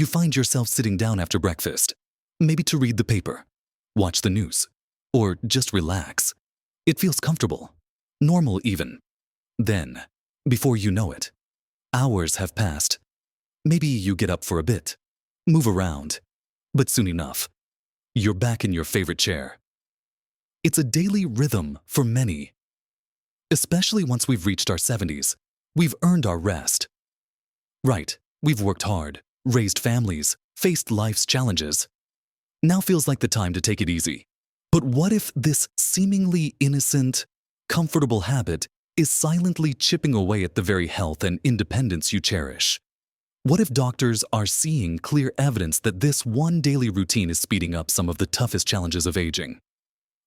You find yourself sitting down after breakfast, maybe to read the paper, watch the news, or just relax. It feels comfortable, normal even. Then, before you know it, hours have passed. Maybe you get up for a bit, move around, but soon enough, you're back in your favorite chair. It's a daily rhythm for many. Especially once we've reached our 70s, we've earned our rest. Right, we've worked hard, raised families, faced life's challenges. Now feels like the time to take it easy. But what if this seemingly innocent, comfortable habit is silently chipping away at the very health and independence you cherish? What if doctors are seeing clear evidence that this one daily routine is speeding up some of the toughest challenges of aging?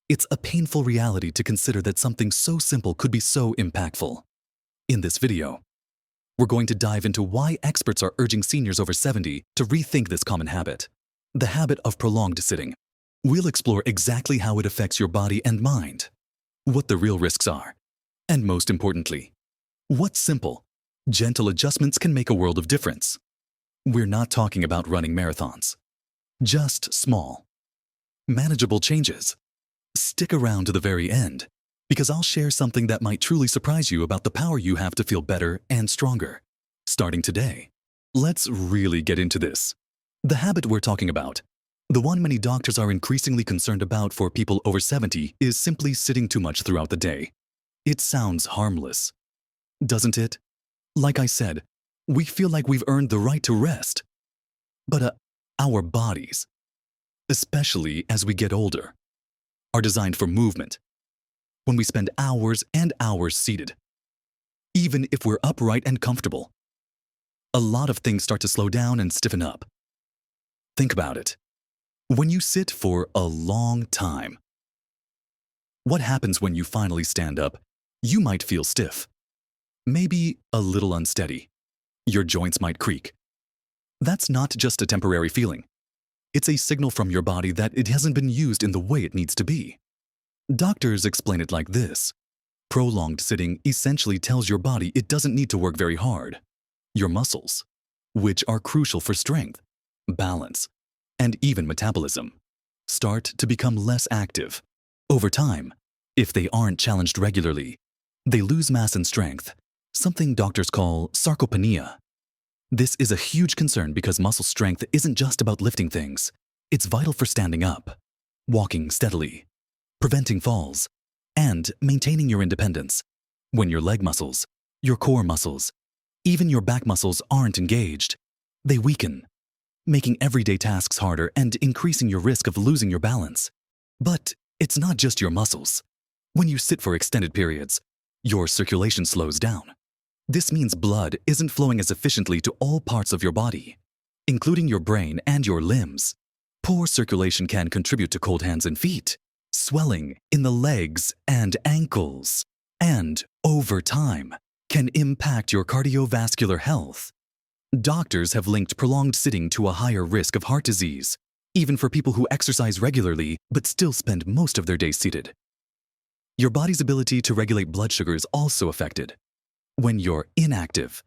It's a painful reality to consider that something so simple could be so impactful. In this video, we're going to dive into why experts are urging seniors over 70 to rethink this common habit, the habit of prolonged sitting. We'll explore exactly how it affects your body and mind, what the real risks are, and most importantly, what simple, gentle adjustments can make a world of difference. We're not talking about running marathons, just small, manageable changes. Stick around to the very end, because I'll share something that might truly surprise you about the power you have to feel better and stronger. Starting today, let's really get into this. The habit we're talking about, the one many doctors are increasingly concerned about for people over 70, is simply sitting too much throughout the day. It sounds harmless, doesn't it? Like I said, we feel like we've earned the right to rest. But our bodies, especially as we get older, are designed for movement. When we spend hours and hours seated, even if we're upright and comfortable, a lot of things start to slow down and stiffen up. Think about it. When you sit for a long time, what happens when you finally stand up? You might feel stiff, maybe a little unsteady. Your joints might creak. That's not just a temporary feeling. It's a signal from your body that it hasn't been used in the way it needs to be. Doctors explain it like this. Prolonged sitting essentially tells your body it doesn't need to work very hard. Your muscles, which are crucial for strength, balance, and even metabolism, start to become less active. Over time, if they aren't challenged regularly, they lose mass and strength, something doctors call sarcopenia. This is a huge concern because muscle strength isn't just about lifting things. It's vital for standing up, walking steadily, preventing falls, and maintaining your independence. When your leg muscles, your core muscles, even your back muscles aren't engaged, they weaken, making everyday tasks harder and increasing your risk of losing your balance. But it's not just your muscles. When you sit for extended periods, your circulation slows down. This means blood isn't flowing as efficiently to all parts of your body, including your brain and your limbs. Poor circulation can contribute to cold hands and feet, swelling in the legs and ankles, and, over time, can impact your cardiovascular health. Doctors have linked prolonged sitting to a higher risk of heart disease, even for people who exercise regularly but still spend most of their day seated. Your body's ability to regulate blood sugar is also affected. When you're inactive,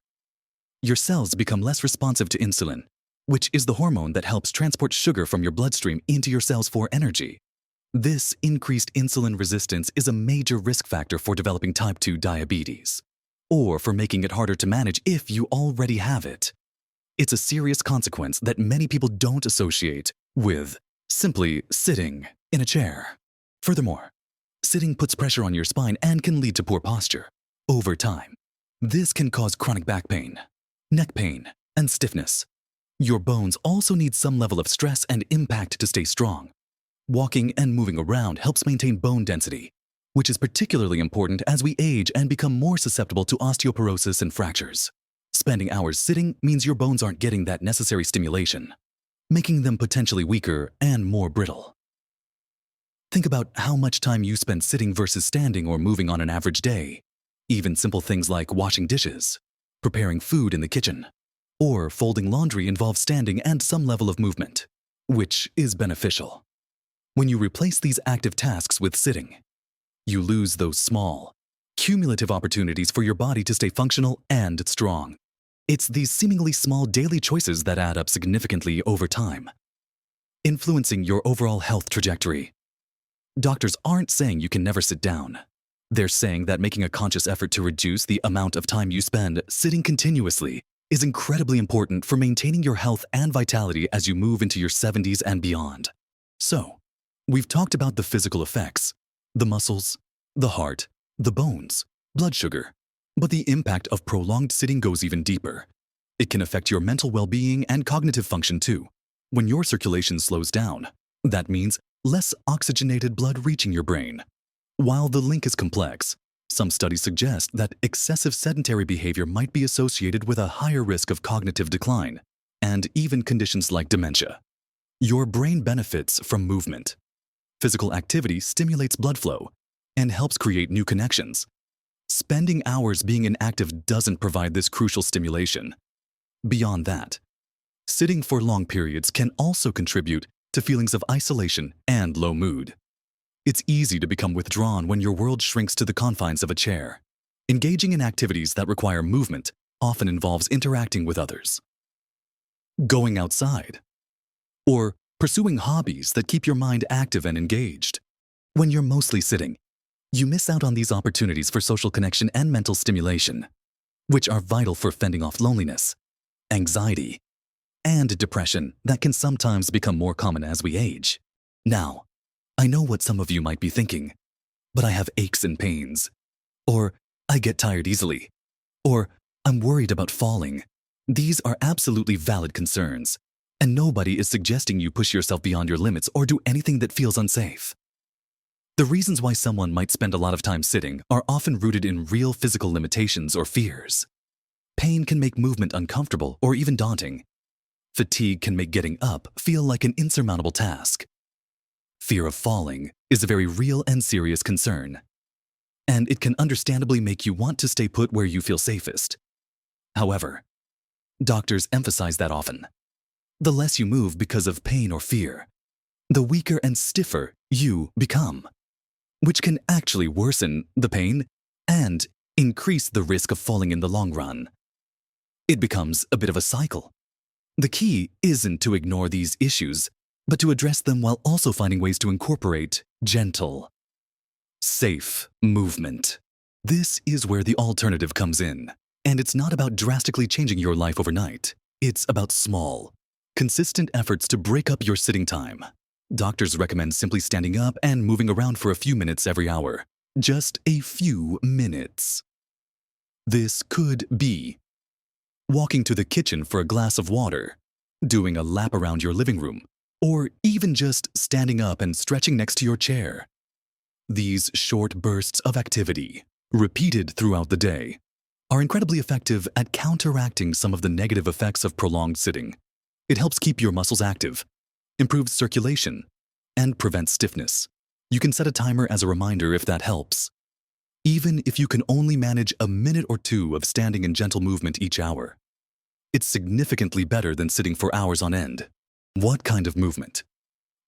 your cells become less responsive to insulin, which is the hormone that helps transport sugar from your bloodstream into your cells for energy. This increased insulin resistance is a major risk factor for developing type 2 diabetes, or for making it harder to manage if you already have it. It's a serious consequence that many people don't associate with simply sitting in a chair. Furthermore, sitting puts pressure on your spine and can lead to poor posture. Over time, this can cause chronic back pain, neck pain, and stiffness. Your bones also need some level of stress and impact to stay strong. Walking and moving around helps maintain bone density, which is particularly important as we age and become more susceptible to osteoporosis and fractures. Spending hours sitting means your bones aren't getting that necessary stimulation, making them potentially weaker and more brittle. Think about how much time you spend sitting versus standing or moving on an average day. Even simple things like washing dishes, preparing food in the kitchen, or folding laundry involve standing and some level of movement, which is beneficial. When you replace these active tasks with sitting, you lose those small, cumulative opportunities for your body to stay functional and strong. It's these seemingly small daily choices that add up significantly over time, influencing your overall health trajectory. Doctors aren't saying you can never sit down. They're saying that making a conscious effort to reduce the amount of time you spend sitting continuously is incredibly important for maintaining your health and vitality as you move into your 70s and beyond. So, we've talked about the physical effects, the muscles, the heart, the bones, blood sugar, but the impact of prolonged sitting goes even deeper. It can affect your mental well-being and cognitive function too. When your circulation slows down, that means less oxygenated blood reaching your brain. While the link is complex, some studies suggest that excessive sedentary behavior might be associated with a higher risk of cognitive decline and even conditions like dementia. Your brain benefits from movement. Physical activity stimulates blood flow and helps create new connections. Spending hours being inactive doesn't provide this crucial stimulation. Beyond that, sitting for long periods can also contribute to feelings of isolation and low mood. It's easy to become withdrawn when your world shrinks to the confines of a chair. Engaging in activities that require movement often involves interacting with others, going outside, or pursuing hobbies that keep your mind active and engaged. When you're mostly sitting, you miss out on these opportunities for social connection and mental stimulation, which are vital for fending off loneliness, anxiety, and depression that can sometimes become more common as we age. Now, I know what some of you might be thinking, but I have aches and pains, or I get tired easily, or I'm worried about falling. These are absolutely valid concerns, and nobody is suggesting you push yourself beyond your limits or do anything that feels unsafe. The reasons why someone might spend a lot of time sitting are often rooted in real physical limitations or fears. Pain can make movement uncomfortable or even daunting. Fatigue can make getting up feel like an insurmountable task. Fear of falling is a very real and serious concern, and it can understandably make you want to stay put where you feel safest. However, doctors emphasize that often. The less you move because of pain or fear, the weaker and stiffer you become, which can actually worsen the pain and increase the risk of falling in the long run. It becomes a bit of a cycle. The key isn't to ignore these issues, but to address them while also finding ways to incorporate gentle, safe movement. This is where the alternative comes in, and it's not about drastically changing your life overnight. It's about small, consistent efforts to break up your sitting time. Doctors recommend simply standing up and moving around for a few minutes every hour. Just a few minutes. This could be walking to the kitchen for a glass of water, doing a lap around your living room, or even just standing up and stretching next to your chair. These short bursts of activity, repeated throughout the day, are incredibly effective at counteracting some of the negative effects of prolonged sitting. It helps keep your muscles active, improves circulation, and prevents stiffness. You can set a timer as a reminder if that helps. Even if you can only manage a minute or two of standing in gentle movement each hour, it's significantly better than sitting for hours on end. What kind of movement?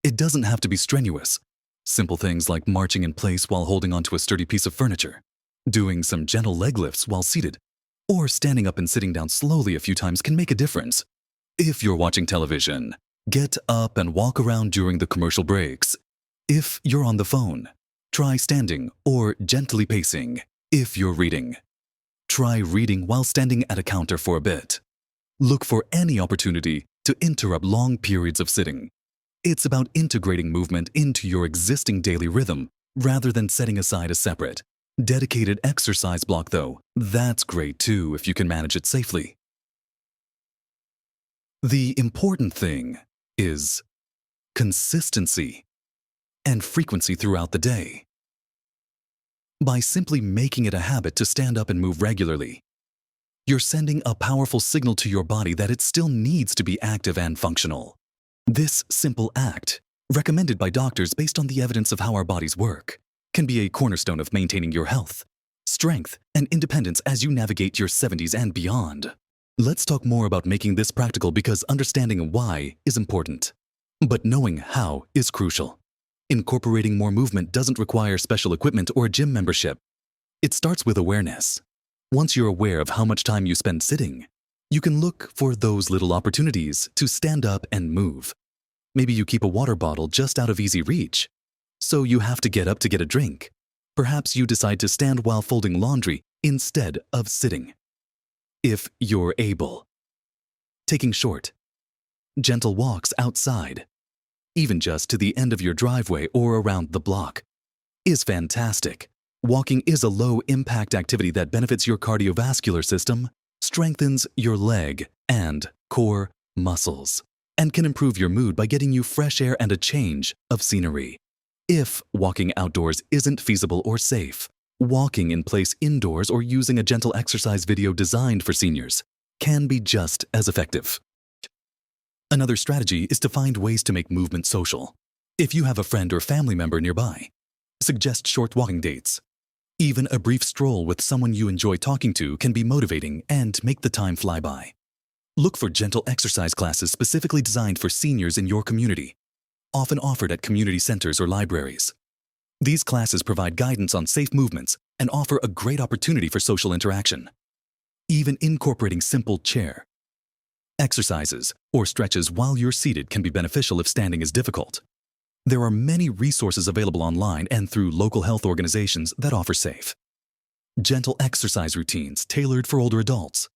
It doesn't have to be strenuous. Simple things like marching in place while holding onto a sturdy piece of furniture, doing some gentle leg lifts while seated, or standing up and sitting down slowly a few times can make a difference. If you're watching television, get up and walk around during the commercial breaks. If you're on the phone, try standing or gently pacing. If you're reading, try reading while standing at a counter for a bit. Look for any opportunity to interrupt long periods of sitting. It's about integrating movement into your existing daily rhythm rather than setting aside a separate, dedicated exercise block though. That's great too if you can manage it safely. The important thing is consistency and frequency throughout the day. By simply making it a habit to stand up and move regularly, you're sending a powerful signal to your body that it still needs to be active and functional. This simple act, recommended by doctors based on the evidence of how our bodies work, can be a cornerstone of maintaining your health, strength, and independence as you navigate your 70s and beyond. Let's talk more about making this practical because understanding why is important, but knowing how is crucial. Incorporating more movement doesn't require special equipment or a gym membership. It starts with awareness. Once you're aware of how much time you spend sitting, You can look for those little opportunities to stand up and move. Maybe you keep a water bottle just out of easy reach, so you have to get up to get a drink. Perhaps you decide to stand while folding laundry instead of sitting. If you're able. Taking short, gentle walks outside, even just to the end of your driveway or around the block, is fantastic. Walking is a low-impact activity that benefits your cardiovascular system, strengthens your leg and core muscles, and can improve your mood by getting you fresh air and a change of scenery. If walking outdoors isn't feasible or safe, walking in place indoors or using a gentle exercise video designed for seniors can be just as effective. Another strategy is to find ways to make movement social. If you have a friend or family member nearby, suggest short walking dates. Even a brief stroll with someone you enjoy talking to can be motivating and make the time fly by. Look for gentle exercise classes specifically designed for seniors in your community, often offered at community centers or libraries. These classes provide guidance on safe movements and offer a great opportunity for social interaction. Even incorporating simple chair exercises or stretches while you're seated can be beneficial if standing is difficult. There are many resources available online and through local health organizations that offer safe, gentle exercise routines tailored for older adults.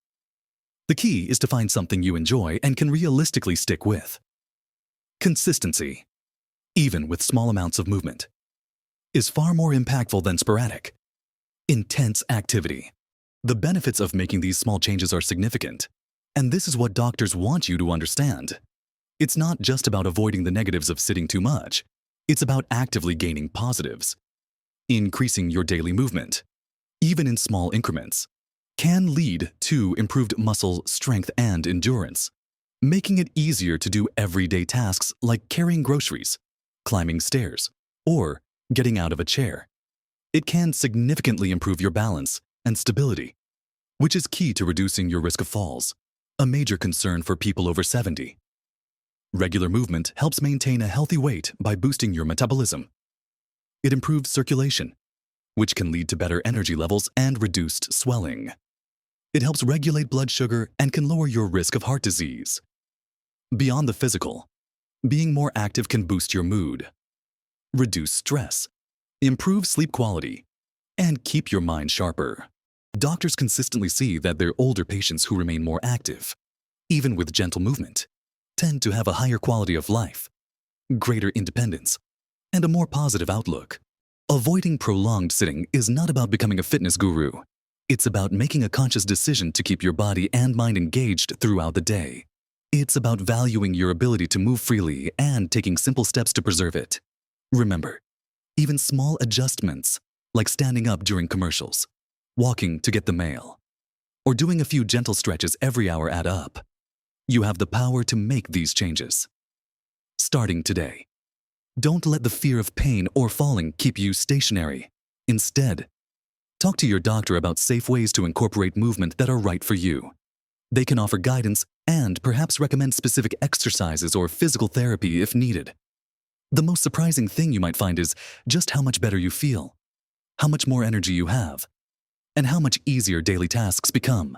The key is to find something you enjoy and can realistically stick with. Consistency, even with small amounts of movement, is far more impactful than sporadic, intense activity. The benefits of making these small changes are significant, and this is what doctors want you to understand. It's not just about avoiding the negatives of sitting too much. It's about actively gaining positives. Increasing your daily movement, even in small increments, can lead to improved muscle strength and endurance, making it easier to do everyday tasks like carrying groceries, climbing stairs, or getting out of a chair. It can significantly improve your balance and stability, which is key to reducing your risk of falls, a major concern for people over 70. Regular movement helps maintain a healthy weight by boosting your metabolism. It improves circulation, which can lead to better energy levels and reduced swelling. It helps regulate blood sugar and can lower your risk of heart disease. Beyond the physical, being more active can boost your mood, reduce stress, improve sleep quality, and keep your mind sharper. Doctors consistently see that their older patients who remain more active, even with gentle movement, tend to have a higher quality of life, greater independence, and a more positive outlook. Avoiding prolonged sitting is not about becoming a fitness guru. It's about making a conscious decision to keep your body and mind engaged throughout the day. It's about valuing your ability to move freely and taking simple steps to preserve it. Remember, even small adjustments, like standing up during commercials, walking to get the mail, or doing a few gentle stretches every hour add up. You have the power to make these changes. Starting today, don't let the fear of pain or falling keep you stationary. Instead, talk to your doctor about safe ways to incorporate movement that are right for you. They can offer guidance and perhaps recommend specific exercises or physical therapy if needed. The most surprising thing you might find is just how much better you feel, how much more energy you have, and how much easier daily tasks become,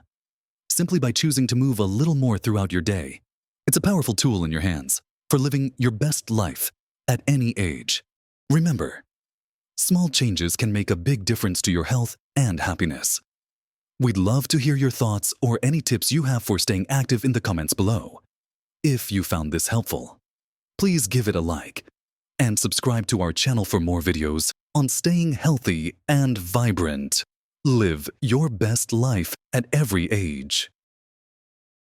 simply by choosing to move a little more throughout your day. It's a powerful tool in your hands for living your best life at any age. Remember, small changes can make a big difference to your health and happiness. We'd love to hear your thoughts or any tips you have for staying active in the comments below. If you found this helpful, please give it a like and subscribe to our channel for more videos on staying healthy and vibrant. Live your best life at every age.